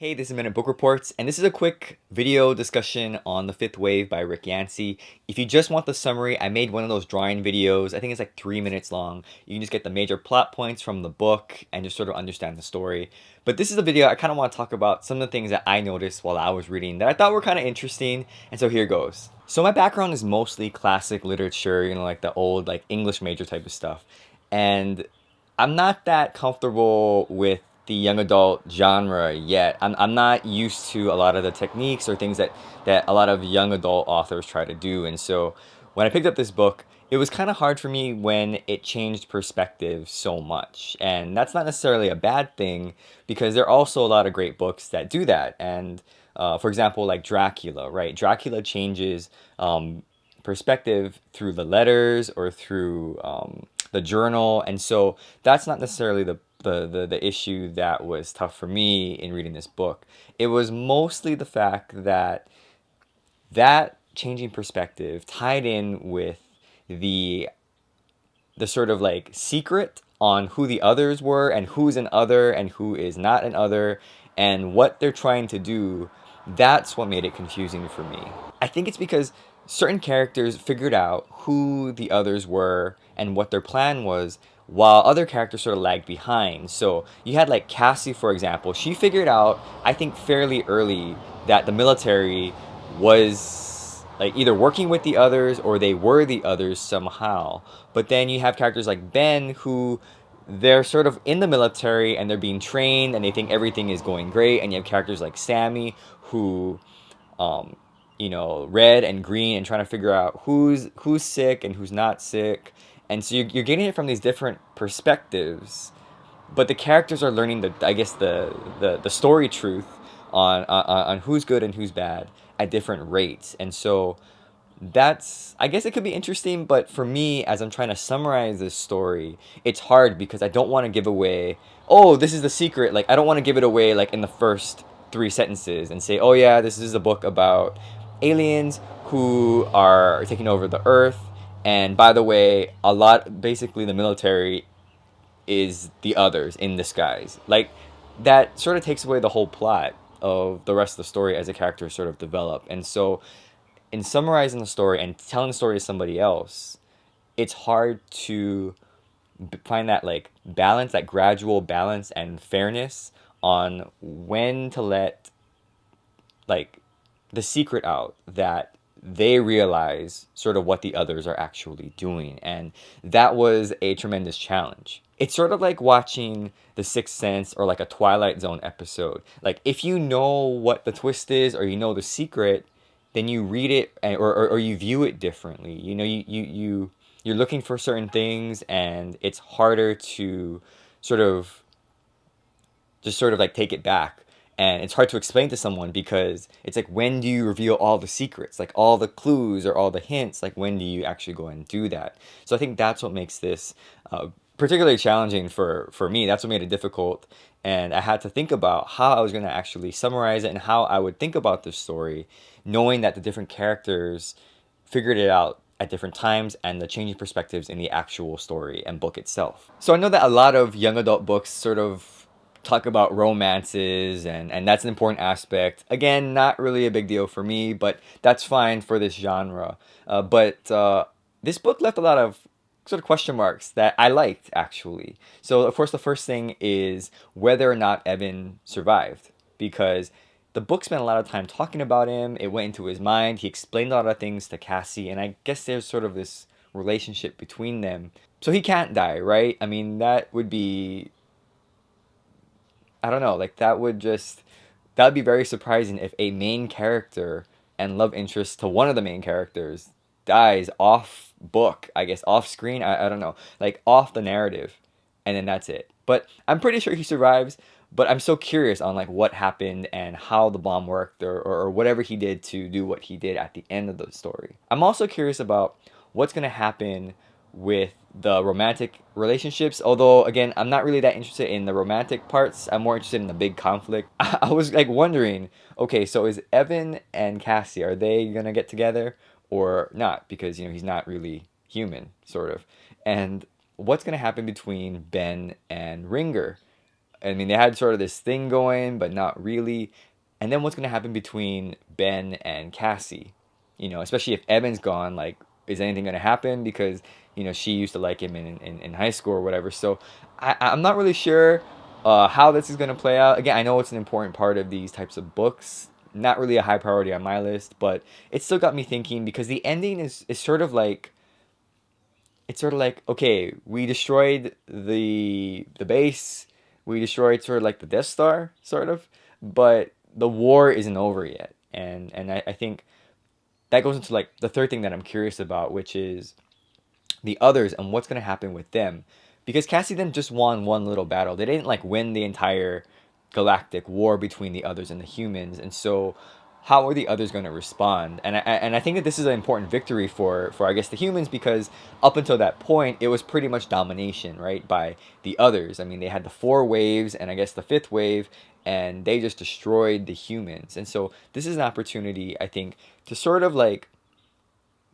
Hey, this is Minute Book Reports, and this is a quick video discussion on The Fifth Wave by Rick Yancey. If you just want the summary, I made one of those drawing videos. I think it's like 3 minutes long. You can just get the major plot points from the book and just sort of understand the story. But this is a video I kind of want to talk about some of the things that I noticed while I was reading that I thought were kind of interesting, and so here goes. So my background is mostly classic literature, like the old like English major type of stuff. And I'm not that comfortable with the young adult genre yet. I'm not used to a lot of the techniques or things that a lot of young adult authors try to do. And so when I picked up this book, it was kind of hard for me when it changed perspective so much. And that's not necessarily a bad thing because there are also a lot of great books that do that. And for example, like Dracula, right? Dracula changes perspective through the letters or through the journal. And so that's not necessarily the issue that was tough for me in reading this book. It was mostly the fact that changing perspective tied in with the sort of like secret on who the others were and who's an other and who is not an other and what they're trying to do. That's what made it confusing for me. I think it's because certain characters figured out who the others were and what their plan was, while other characters sort of lagged behind. So you had like Cassie, for example. She figured out, I think fairly early, that the military was like either working with the others or they were the others somehow. But then you have characters like Ben who they're sort of in the military and they're being trained and they think everything is going great. And you have characters like Sammy who red and green and trying to figure out who's sick and who's not sick. And so you're getting it from these different perspectives, but the characters are learning the story truth on who's good and who's bad at different rates. And so that's, I guess it could be interesting, but for me, as I'm trying to summarize this story, it's hard because I don't want to give away, oh, this is the secret. Like, I don't want to give it away like in the first 3 sentences and say, oh yeah, this is a book about aliens who are taking over the earth. And by the way, basically the military is the others in disguise. Like, that sort of takes away the whole plot of the rest of the story as the characters sort of develop. And so in summarizing the story and telling the story to somebody else, it's hard to find that like balance, that gradual balance and fairness on when to let like the secret out that they realize sort of what the others are actually doing. And that was a tremendous challenge. It's sort of like watching The Sixth Sense or like a Twilight Zone episode. Like, if you know what the twist is or you know the secret, then you read it or you view it differently. You're looking for certain things and it's harder to sort of like take it back. And it's hard to explain to someone because it's like, when do you reveal all the secrets, like all the clues or all the hints? Like, when do you actually go and do that? So I think that's what makes this particularly challenging for me. That's what made it difficult. And I had to think about how I was going to actually summarize it and how I would think about this story, knowing that the different characters figured it out at different times and the changing perspectives in the actual story and book itself. So I know that a lot of young adult books sort of talk about romances and that's an important aspect. Again, not really a big deal for me, but that's fine for this genre. But this book left a lot of sort of question marks that I liked, actually. So of course the first thing is whether or not Evan survived, because the book spent a lot of time talking about him. It went into his mind. He explained a lot of things to Cassie, and I guess there's sort of this relationship between them. So he can't die, right? I mean, that would be, I don't know, like that would be very surprising if a main character and love interest to one of the main characters dies off book, I guess, off screen. I don't know, like off the narrative, and then that's it. But I'm pretty sure he survives. But I'm so curious on like what happened and how the bomb worked or whatever he did to do what he did at the end of the story. I'm also curious about what's going to happen with the romantic relationships, although again, I'm not really that interested in the romantic parts. I'm more interested in the big conflict. I was like wondering, okay, so is Evan and Cassie, are they gonna get together or not? Because he's not really human, sort of. And what's gonna happen between Ben and Ringer? I mean, they had sort of this thing going, but not really. And then what's going to happen between Ben and Cassie? Especially if Evan's gone, like, is anything going to happen? Because, she used to like him in high school or whatever. So I'm not really sure how this is going to play out. Again, I know it's an important part of these types of books. Not really a high priority on my list, but it still got me thinking because the ending is sort of like, it's sort of like, okay, we destroyed the base, we destroyed sort of like the Death Star, sort of, but the war isn't over yet. And I think that goes into like the third thing that I'm curious about, which is the others and what's going to happen with them. Because Cassie then just won one little battle. They didn't like win the entire galactic war between the others and the humans. And so how are the others going to respond? And I think that this is an important victory for I guess the humans, because up until that point it was pretty much domination, right, by the others. I mean, they had the four waves and I guess the fifth wave, and they just destroyed the humans. And so this is an opportunity, I think, to sort of like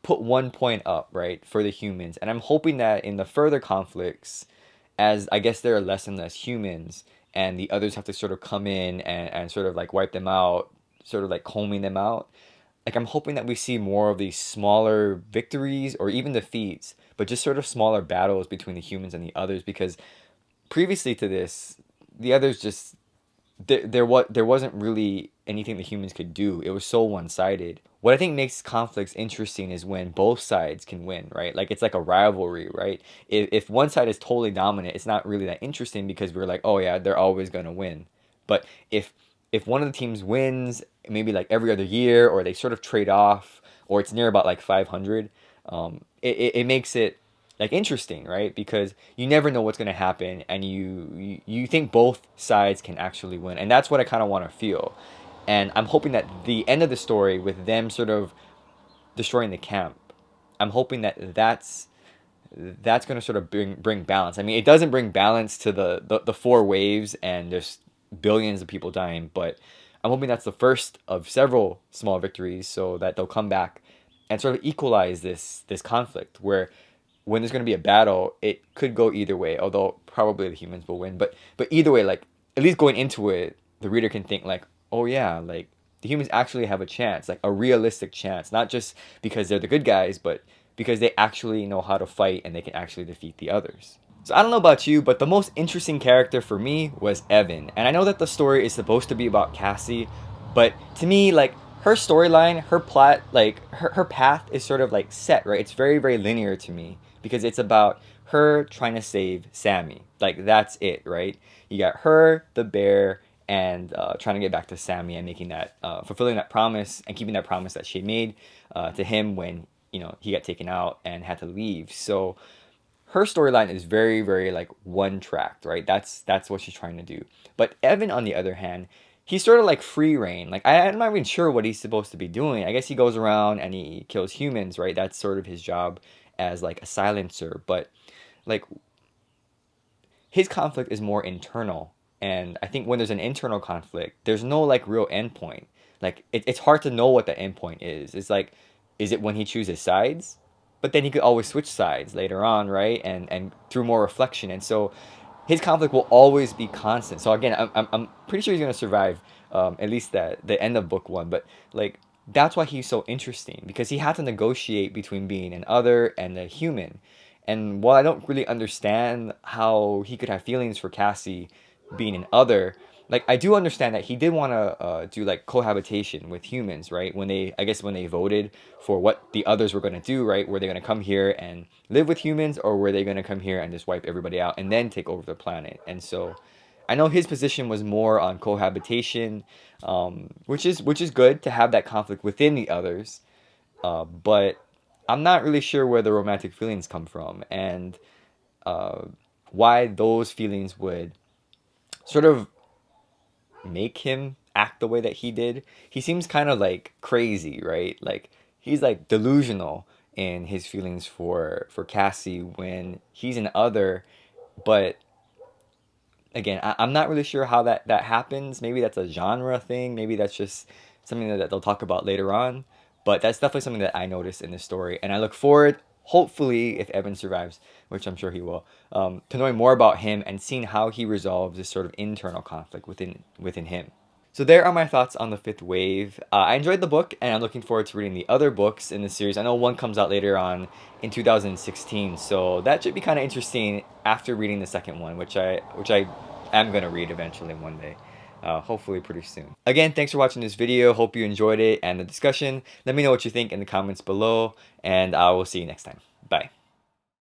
put one point up, right, for the humans. And I'm hoping that in the further conflicts, as I guess there are less and less humans, and the others have to sort of come in and sort of like wipe them out, sort of like combing them out. Like, I'm hoping that we see more of these smaller victories or even defeats, but just sort of smaller battles between the humans and the others, because previously to this, the others just there wasn't really anything the humans could do. It was so one-sided. What I think makes conflicts interesting is when both sides can win, right? Like, it's like a rivalry, right? If one side is totally dominant, it's not really that interesting because we're like, oh yeah, they're always gonna win. But if one of the teams wins, maybe like every other year, or they sort of trade off, or it's near about like 500, it makes it like interesting, right? Because you never know what's going to happen, and you think both sides can actually win, and that's what I kind of want to feel. And I'm hoping that the end of the story with them sort of destroying the camp, I'm hoping that that's going to sort of bring balance. I mean, it doesn't bring balance to the four waves and just billions of people dying, but I'm hoping that's the first of several small victories, so that they'll come back and sort of equalize this conflict, where when there's going to be a battle, it could go either way, although probably the humans will win. But either way, like, at least going into it, the reader can think like, oh yeah, like, the humans actually have a chance, like a realistic chance, not just because they're the good guys, but because they actually know how to fight and they can actually defeat the others. So I don't know about you, but the most interesting character for me was Evan. And I know that the story is supposed to be about Cassie, but to me, like, her storyline, her plot, like her path is sort of like set, right? It's very, very linear to me because it's about her trying to save Sammy. Like, that's it, right? You got her, the bear, and trying to get back to Sammy and making that, fulfilling that promise and keeping that promise that she made to him when, he got taken out and had to leave. So her storyline is very, very like one tracked, right? That's what she's trying to do. But Evan, on the other hand, he's sort of like free reign. Like, I'm not even sure what he's supposed to be doing. I guess he goes around and he kills humans, right? That's sort of his job as like a silencer. But like, his conflict is more internal. And I think when there's an internal conflict, there's no like real endpoint. Like, it's hard to know what the endpoint is. It's like, is it when he chooses sides? But then he could always switch sides later on, right? And through more reflection. And so his conflict will always be constant. So again, I'm pretty sure he's gonna survive, at least the end of book one. But like, that's why he's so interesting, because he had to negotiate between being an other and a human. And while I don't really understand how he could have feelings for Cassie being an other, like, I do understand that he did want to do like cohabitation with humans, right? When they, I guess when they voted for what the others were going to do, right? Were they going to come here and live with humans, or were they going to come here and just wipe everybody out and then take over the planet? And so I know his position was more on cohabitation, which is good to have that conflict within the others, but I'm not really sure where the romantic feelings come from, and uh, why those feelings would sort of make him act the way that he did. He seems kind of like crazy, right? Like, he's like delusional in his feelings for Cassie when he's an other. But again, I'm not really sure how that happens. Maybe that's a genre thing. Maybe that's just something that they'll talk about later on. But that's definitely something that I noticed in this story, and I look forward, hopefully, if Evan survives, which I'm sure he will, to knowing more about him and seeing how he resolves this sort of internal conflict within him. So there are my thoughts on The Fifth Wave. I enjoyed the book, and I'm looking forward to reading the other books in the series. I know one comes out later on in 2016, so that should be kind of interesting after reading the second one, which I am going to read eventually one day. Hopefully pretty soon. Again, thanks for watching this video. Hope you enjoyed it and the discussion. Let me know what you think in the comments below, and I will see you next time. Bye.